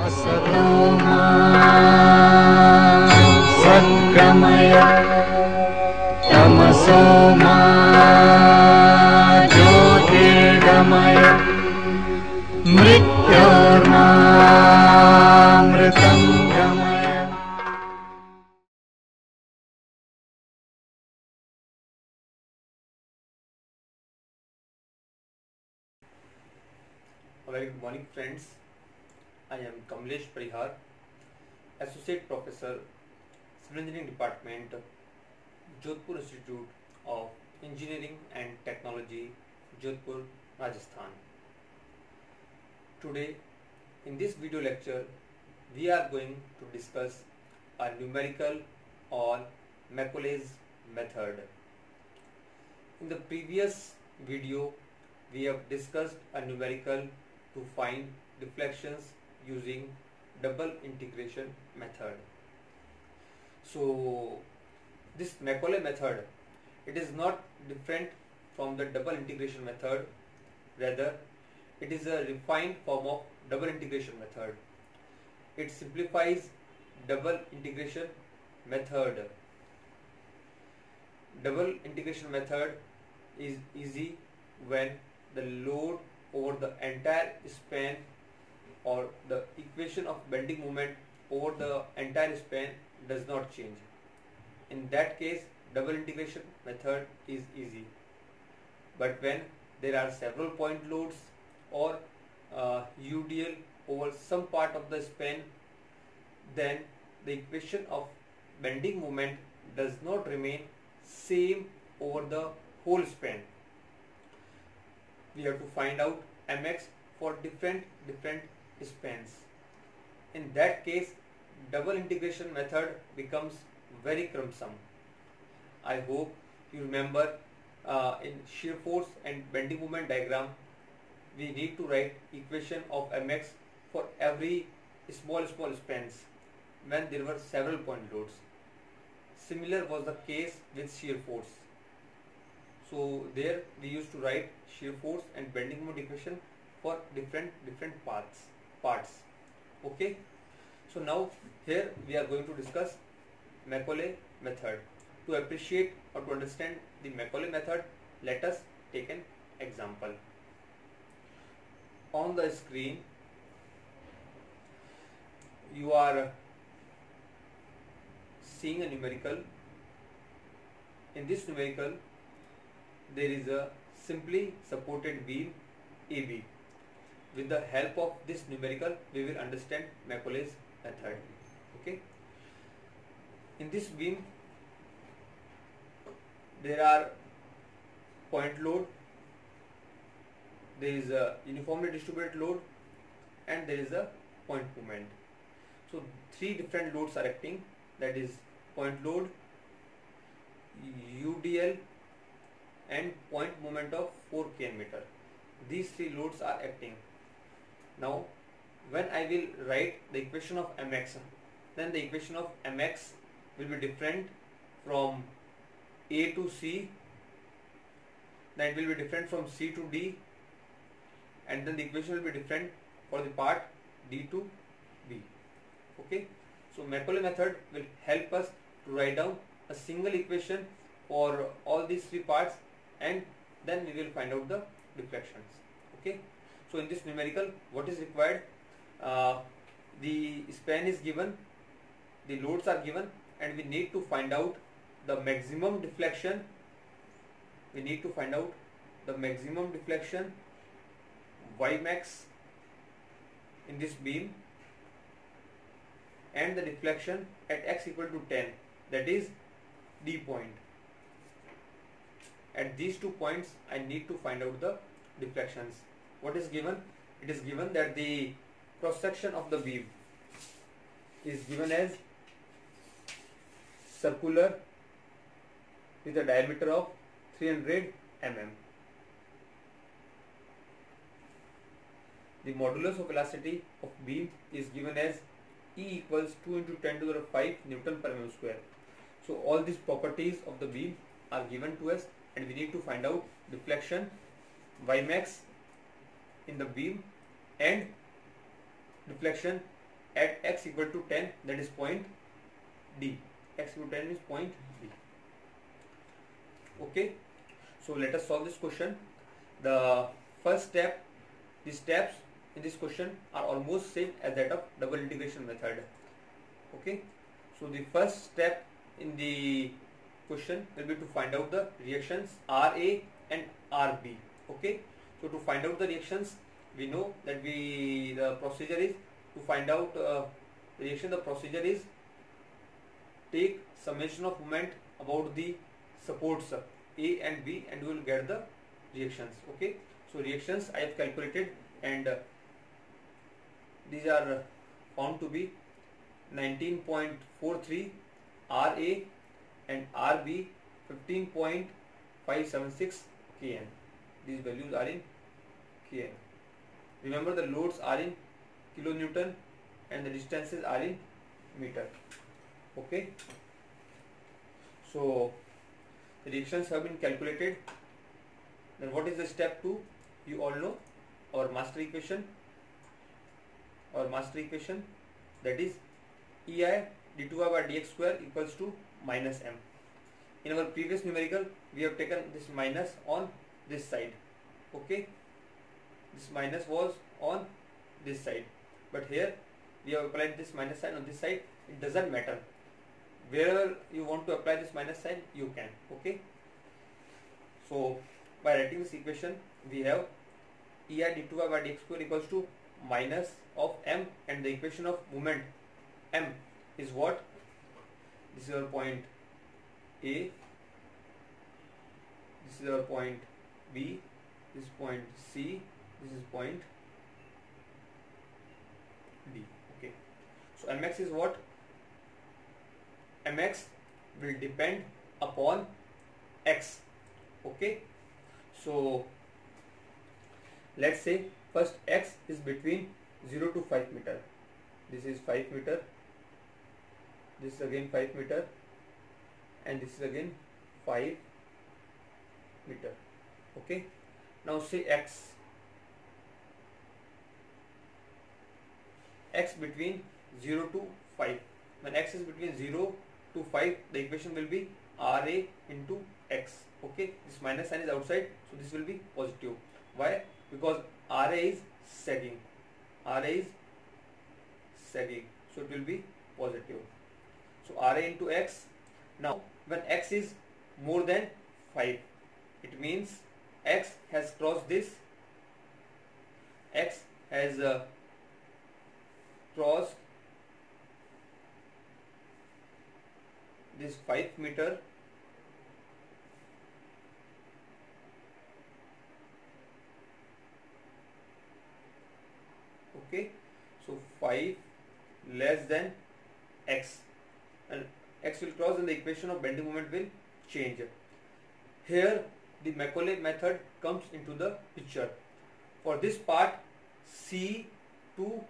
असतो मा सद्गमय तमसो मा ज्योतिर्गमय मृत्योर्मामृतं गमय. Very good morning, friends. I am Kamlesh, Parihar, Associate Professor, Civil Engineering Department, Jodhpur Institute of Engineering and Technology, Jodhpur, Rajasthan. Today, in this video lecture, we are going to discuss a numerical on Macaulay's method. In the previous video, we have discussed a numerical to find deflections using double integration method. So this Macaulay method, it is not different from the double integration method, rather it is a refined form of double integration method. It simplifies double integration method. Double integration method is easy when the load over the entire span or the equation of bending moment over the entire span does not change. In that case, double integration method is easy. But when there are several point loads or UDL over some part of the span, then the equation of bending moment does not remain same over the whole span. We have to find out mx for different spans. In that case, double integration method becomes very cumbersome. I hope you remember in shear force and bending moment diagram, we need to write equation of mx for every small spans when there were several point loads. Similar was the case with shear force. So there we used to write shear force and bending moment equation for different parts. Okay. So now here we are going to discuss Macaulay method. To appreciate or to understand the Macaulay method, let us take an example. On the screen you are seeing a numerical. In this numerical, there is a simply supported beam AB. With the help of this numerical, we will understand Macaulay's method. Okay. In this beam, there are point load, there is a uniformly distributed load, and there is a point moment. So three different loads are acting, that is point load, UDL, and point moment of 4 kN meter. These three loads are acting. Now when I will write the equation of mx, then the equation of mx will be different from A to C, then it will be different from C to D, and then the equation will be different for the part D to B. Okay. So Macaulay method will help us to write down a single equation for all these three parts, and then we will find out the deflections. Okay. So in this numerical, what is required? The span is given, the loads are given, and we need to find out the maximum deflection. We need to find out the maximum deflection Ymax in this beam, and the deflection at x equal to 10, that is D point. At these 2 points, I need to find out the deflections. What is given? It is given that the cross section of the beam is given as circular with a diameter of 300 mm. The modulus of velocity of beam is given as E equals 2 into 10 to the 5 Newton per mm square. So all these properties of the beam are given to us, and we need to find out deflection Ymax in the beam and deflection at x equal to 10, that is point D. X equal to 10 is point D. Okay, so let us solve this question. The first step, the steps in this question are almost same as that of double integration method. Okay, so the first step in the question will be to find out the reactions RA and RB. Okay, so to find out the reactions, we know that the procedure is to find out reaction. The procedure is take summation of moment about the supports A and B and you will get the reactions. Okay, so reactions I have calculated and these are found to be 19.43 RA and RB 15.576 Kn. These values are in Kn. Remember the loads are in kilonewton and the distances are in meter. Okay, so the reactions have been calculated. Then what is the step 2? You all know our master equation. Our master equation, that is EI d2y by dx square equals to minus m. In our previous numerical we have taken this minus on this side. Okay, this minus was on this side, but here we have applied this minus sign on this side. It doesn't matter, wherever you want to apply this minus sign you can. Okay, so by writing this equation we have EI d2y by dx square equals to minus of m, and the equation of moment m is what? This is our point A, this is our point B, this is point C, this is point D. Okay, so mx is what? Mx will depend upon x. Okay, so let's say first x is between 0 to 5 meter. This is 5 meter, this is again 5 meter, and this is again 5 meter. Okay, now say x between 0 to 5. When x is between 0 to 5, the equation will be RA into x. Okay, this minus sign is outside, so this will be positive. Why? Because RA is sagging. RA is sagging, so it will be positive. So RA into x. Now when x is more than 5, it means x has crossed this. X has crossed this 5 meter. Okay, so 5 less than x, and x will cross and the equation of bending moment will change. Here the Macaulay method comes into the picture. For this part C to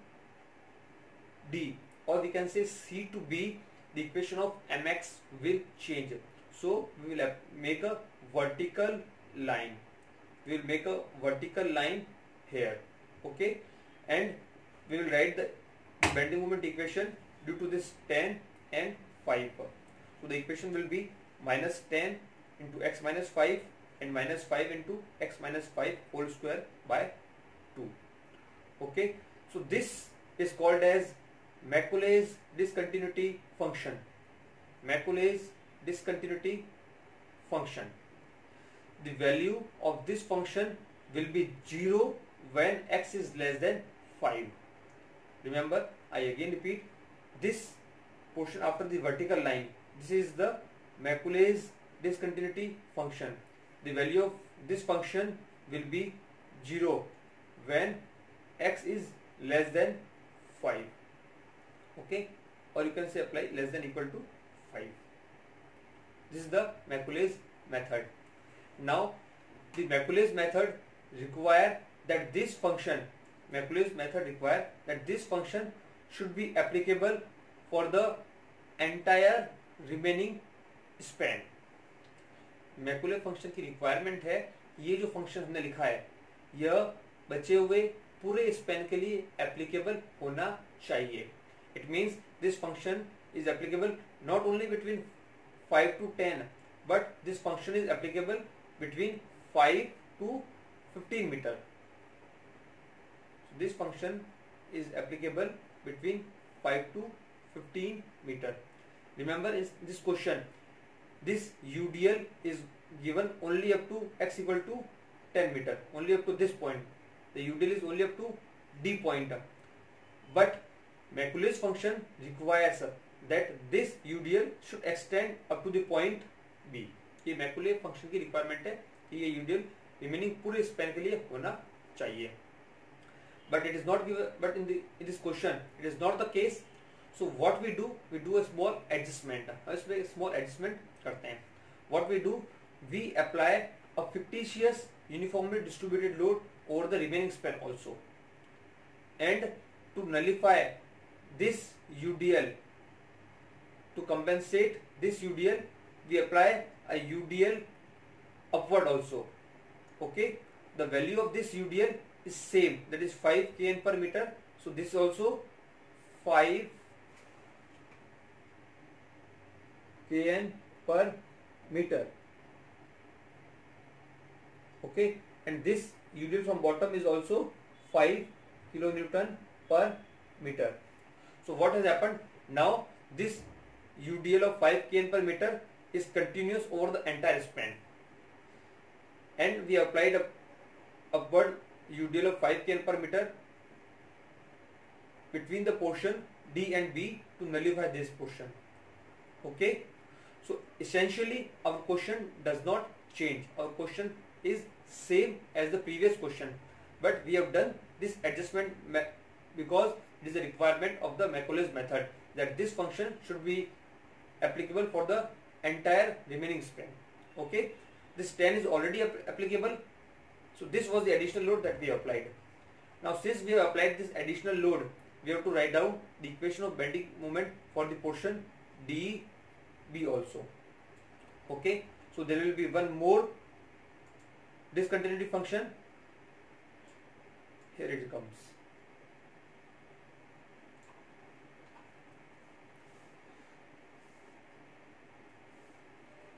D, or we can say C to B, the equation of mx will change. So we will make a vertical line. We will make a vertical line here. Okay, and we will write the bending moment equation due to this 10 and 5. So the equation will be minus 10 into x minus 5 and minus 5 into x minus 5 whole square by 2. Okay, so this is called as Macaulay's discontinuity function. Macaulay's discontinuity function. The value of this function will be 0 when x is less than 5. Remember, I again repeat, this portion after the vertical line, this is the Macaulay's discontinuity function. The value of this function will be 0 when x is less than 5. Okay, or you can say apply less than equal to 5. This is the Macaulay's method. Now the Macaulay's method require that this function, Macaulay's method require that this function should be applicable for the entire remaining span. Macaulay function की requirement है, ये जो function हमने लिखा है यह बचे हुए पूरे स्पैन के लिए एप्लीकेबल होना चाहिए. It means this function is applicable not only between 5 to 10, but this function is applicable between 5 to 15 meter. So this function is applicable between 5 to 15 meter. Remember, in this question, this UDL is given only up to x equal to 10 meter, only up to this point. The UDL is only up to D point. But Macaulay's function requires that this UDL should extend up to the point B. ये Macaulay function की requirement है कि ये UDL remaining पूरे span के लिए होना चाहिए. But it is not given. But in this question, it is not the case. So what we do a small adjustment. इसमें small adjustment करते हैं. What we do, we apply a fictitious uniformly distributed load over the remaining span also. And to nullify this UDL, to compensate this UDL, we apply a UDL upward also. Okay, the value of this UDL is same, that is 5 kN per meter. So this is also 5 kN per meter. Okay, and this UDL from bottom is also 5 kilonewton per meter. So what has happened? Now this UDL of 5 kN per meter is continuous over the entire span, and we applied a upward UDL of 5 kN per meter between the portion D and B to nullify this portion. Okay, so essentially our question does not change. Our question is same as the previous question, but we have done this adjustment because it is a requirement of the Macaulay's method that this function should be applicable for the entire remaining span. Okay, this 10 is already applicable. So this was the additional load that we applied. Now since we have applied this additional load, we have to write down the equation of bending moment for the portion DB also. Okay, so there will be one more discontinuity function. Here it comes.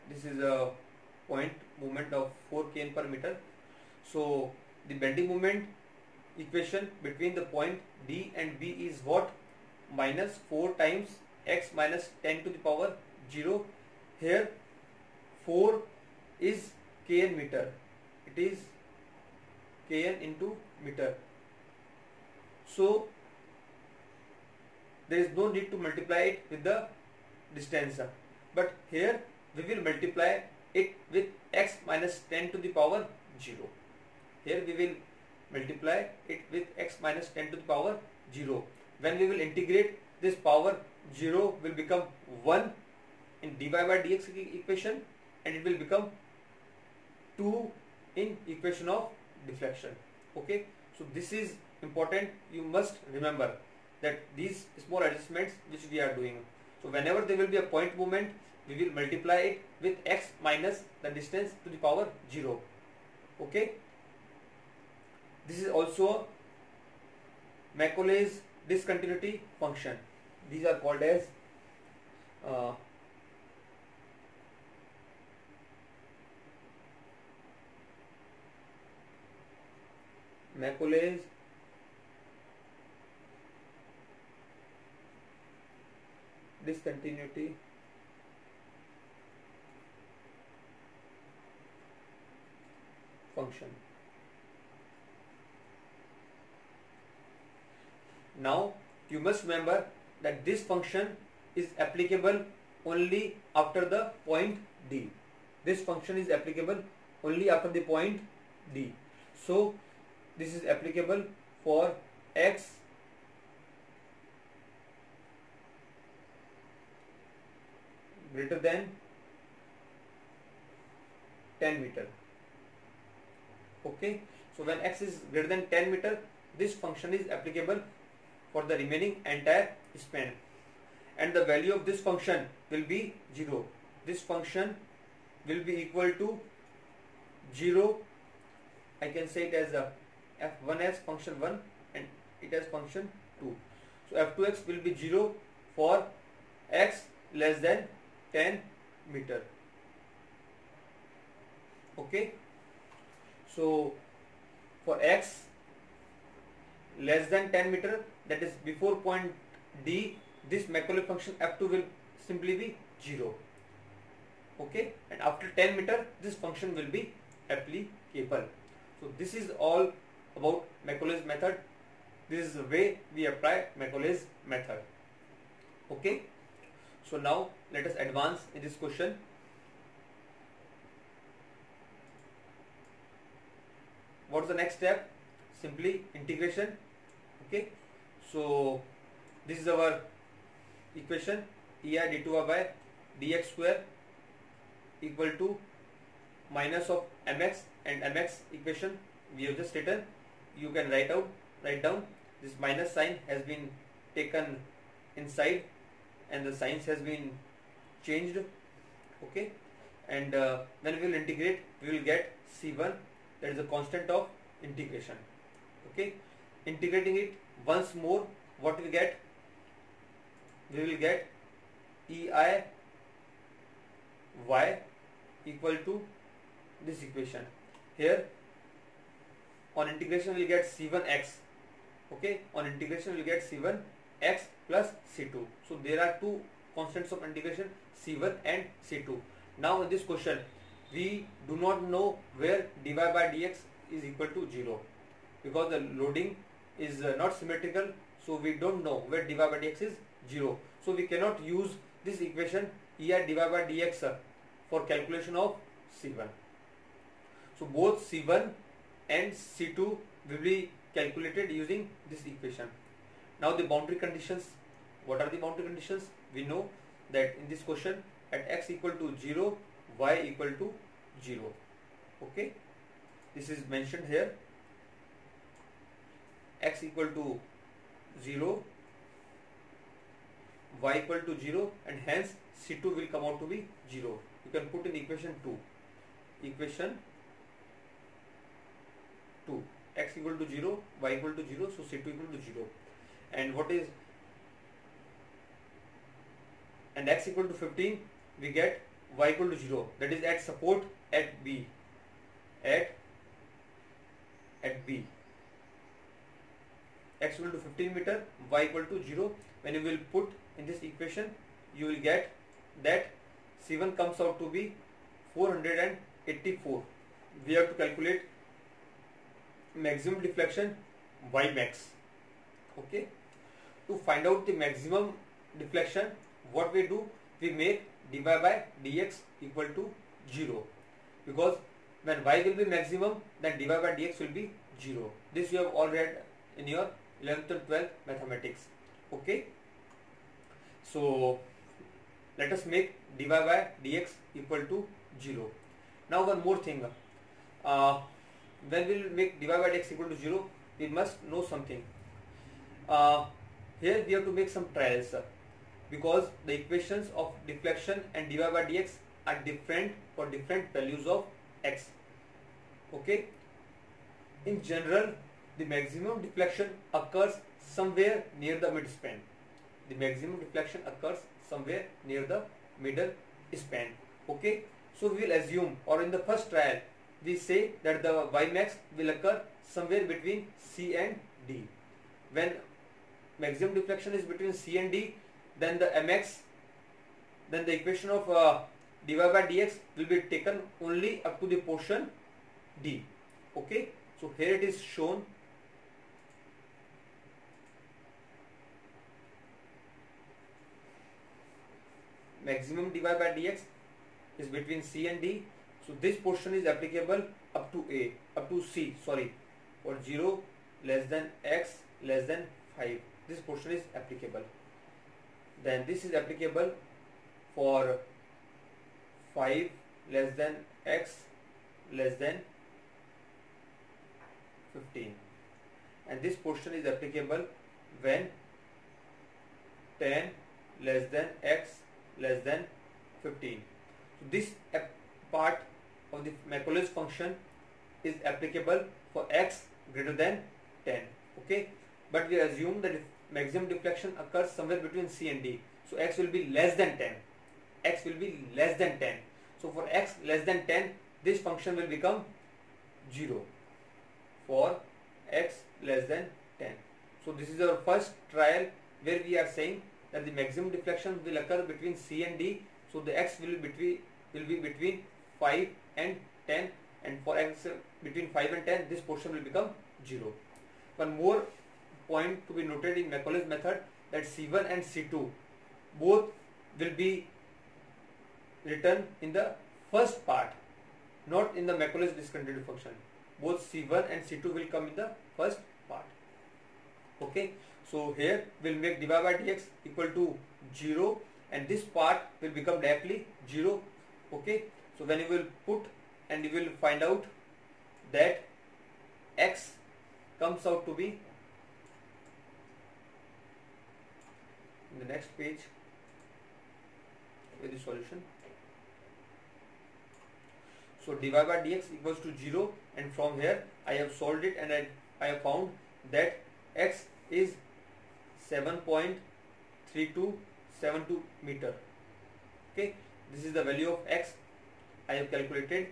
This is a point moment of 4 kN per meter. So the bending moment equation between the point D and B is what? Minus 4 times x minus 10 to the power 0. Here 4 is kN meter. It is kN into meter. So there is no need to multiply it with the distance. But here we will multiply it with x minus 10 to the power 0. Here we will multiply it with x minus 10 to the power 0. When we will integrate, this power 0 will become 1 in dy by dx equation, and it will become 2 in equation of deflection. Okay, so this is important. You must remember that these small adjustments which we are doing. So whenever there will be a point moment, we will multiply it with x minus the distance to the power 0. Okay, this is also Macaulay's discontinuity function. These are called as Macaulay's discontinuity function. Now you must remember that this function is applicable only after the point D. This function is applicable only after the point D. So this is applicable for x greater than 10 meter. Okay, so when x is greater than 10 meter, this function is applicable for the remaining entire span, and the value of this function will be 0. This function will be equal to 0. I can say it as a f1 as function 1 and it as function 2. So f2x will be 0 for x less than 10 meter. Okay. So for x less than 10 meter, that is before point D, this Macaulay function f2 will simply be 0. Okay, and after 10 meter this function will be applicable. So this is all about Macaulay's method. This is the way we apply Macaulay's method. Okay, so now let us advance in this question. What is the next step? Simply integration. Okay, so this is our equation, ei d2 by dx square equal to minus of mx, and mx equation we have just written. You can write down this minus sign has been taken inside and the signs has been changed. Okay, and when we will integrate, we will get c1, that is the constant of integration. Okay, integrating it once more, what we get? We will get ei y equal to this equation. Here on integration we will get c1x. Okay, on integration we will get c1x plus c2. So there are two constants of integration, c1 and c2. Now in this question we do not know where dy by dx is equal to 0 because the loading is not symmetrical, so we don't know where dy by dx is 0. So we cannot use this equation ei dy by dx for calculation of c1. So both c1 and c2 will be calculated using this equation. Now the boundary conditions. What are the boundary conditions? We know that in this question at x equal to 0, y equal to 0. Okay, this is mentioned here. X equal to 0, y equal to 0, and hence c2 will come out to be 0. You can put in equation 2. Equation 2. X equal to 0, y equal to 0, so c2 equal to 0. And what is, and x equal to 15, we get y equal to 0, that is at support at B. At B. X equal to 15 meter, y equal to 0. When you will put in this equation, you will get that C1 comes out to be 484. We have to calculate maximum deflection y max. Okay, to find out the maximum deflection, what we do, we make dy by dx equal to 0, because when y will be maximum, then dy by dx will be 0. This you have all read in your 11th and 12th mathematics. Okay, so let us make dy by dx equal to 0. Now one more thing, when we will make dy by dx equal to 0, we must know something. Here we have to make some trials, because the equations of deflection and dy by dx are different for different values of x. Okay, in general the maximum deflection occurs somewhere near the mid span. The maximum deflection occurs somewhere near the middle span. Okay, so we will assume, or in the first trial we say that the y max will occur somewhere between C and D. When maximum deflection is between C and D, then the mx, then the equation of dy by dx will be taken only up to the portion D. Okay, so here it is shown. Maximum dy by dx is between C and D, so this portion is applicable up to C, sorry, for 0 less than x less than 5. This portion is applicable. Then this is applicable for 5 less than x less than 15, and this portion is applicable when 10 less than x less than 15. So this part of the Macaulay's function is applicable for x greater than 10. Okay, but we assume that maximum deflection occurs somewhere between C and D. So x will be less than 10. X will be less than 10. So for x less than 10, this function will become 0 for x less than 10. So this is our first trial where we are saying that the maximum deflection will occur between C and D. So the x will be between 5 and 10, and for x between 5 and 10, this portion will become 0. One more point to be noted in Macaulay's method, that C1 and C2 both will be written in the first part, not in the Macaulay's discontinued function. Both C1 and C2 will come in the first part. Okay, so here we'll make dy by dx equal to 0, and this part will become directly 0. Okay, so when you will put, and you will find out that x comes out to be, in the next page with the solution. So dy by dx equals to 0, and from here I have solved it, and I have found that x is 7.3272 meter. Okay, this is the value of x I have calculated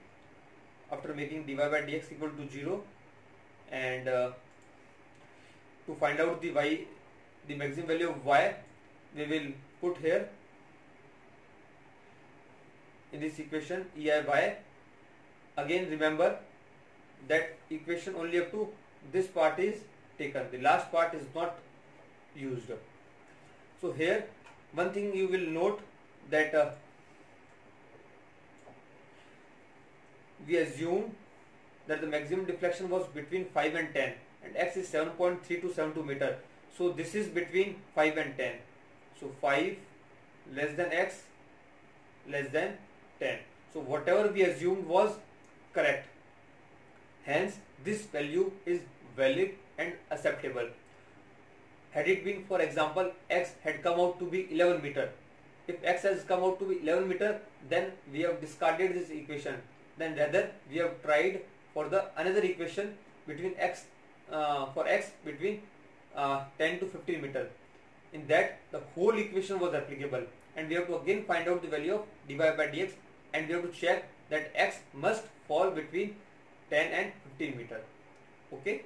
after making dy by dx equal to 0, and to find out the maximum value of y, we will put here in this equation EIY. Again remember that equation only up to this part is taken, the last part is not used. So here one thing you will note, that we assume that the maximum deflection was between 5 and 10, and x is 7.3272 meter. So this is between 5 and 10. So 5 less than x less than 10. So whatever we assumed was correct. Hence this value is valid and acceptable. Had it been, for example, x had come out to be 11 meter. If x has come out to be 11 meter, then we have discarded this equation. Then rather we have tried for the another equation between x for x between 10 to 15 meter. In that the whole equation was applicable, and we have to again find out the value of dy by dx, and we have to check that x must fall between 10 and 15 meter. Okay.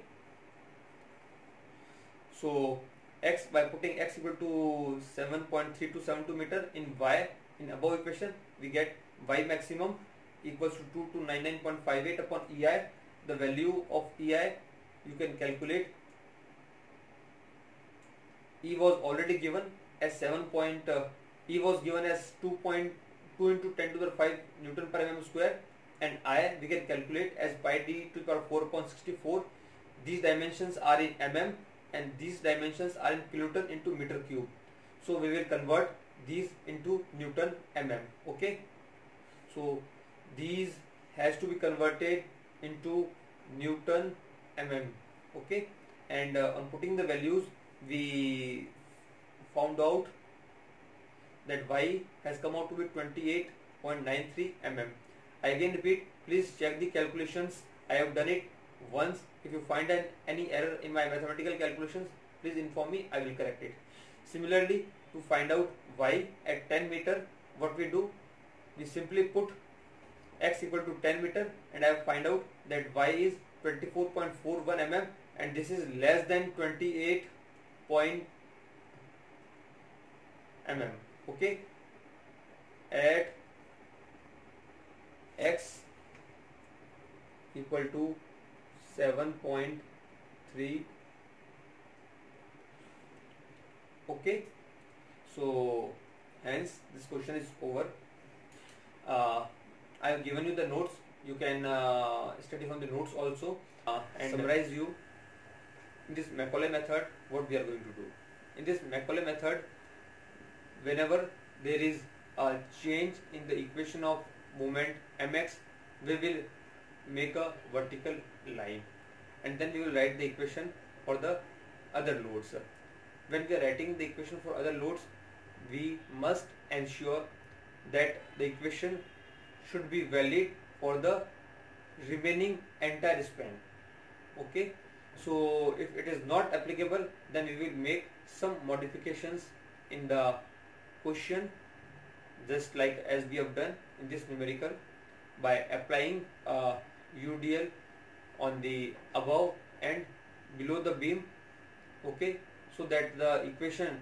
So x, by putting x equal to 7.3272 meter in y, in above equation, we get y maximum equals to 2299.58 upon EI. The value of EI you can calculate. E was already given as E was given as 2.2 into 10 to the 5 Newton per mm square, and I we can calculate as pi d to the power 4.64. These dimensions are in mm, and these dimensions are in kilonewton into meter cube. So we will convert these into Newton mm. Okay. So these has to be converted into Newton mm. Okay. And on putting the values, we found out that y has come out to be 28.93 mm. I again repeat, please check the calculations. I have done it once. If you find any error in my mathematical calculations, please inform me, I will correct it. Similarly, to find out y at 10 meter, what we do, we simply put x equal to 10 meter, and I find out that y is 24.41 mm, and this is less than 28 mm. Okay, at x equal to 7.3. Okay, so hence this question is over. I have given you the notes. You can study from the notes also, and summarize you in this Macaulay method what we are going to do. In this Macaulay method, whenever there is a change in the equation of moment mx, we will make a vertical line, and then we will write the equation for the other loads. When we are writing the equation for other loads, we must ensure that the equation should be valid for the remaining entire span. Okay, So if it is not applicable, then we will make some modifications in the question, just like as we have done in this numerical, by applying UDL on the above and below the beam. Okay, so that the equation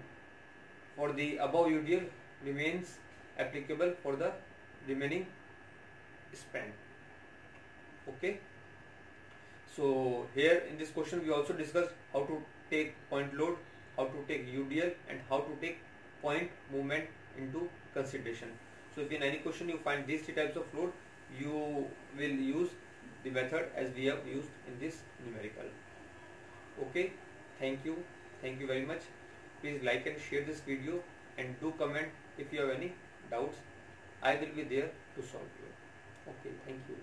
for the above UDL remains applicable for the remaining span. Okay, so here in this question we also discussed how to take point load, how to take UDL, and how to take point movement into consideration. So if in any question you find these three types of load, you will use the method as we have used in this numerical. Okay, thank you very much. Please like and share this video, and do comment if you have any doubts. I will be there to solve you. Okay, thank you.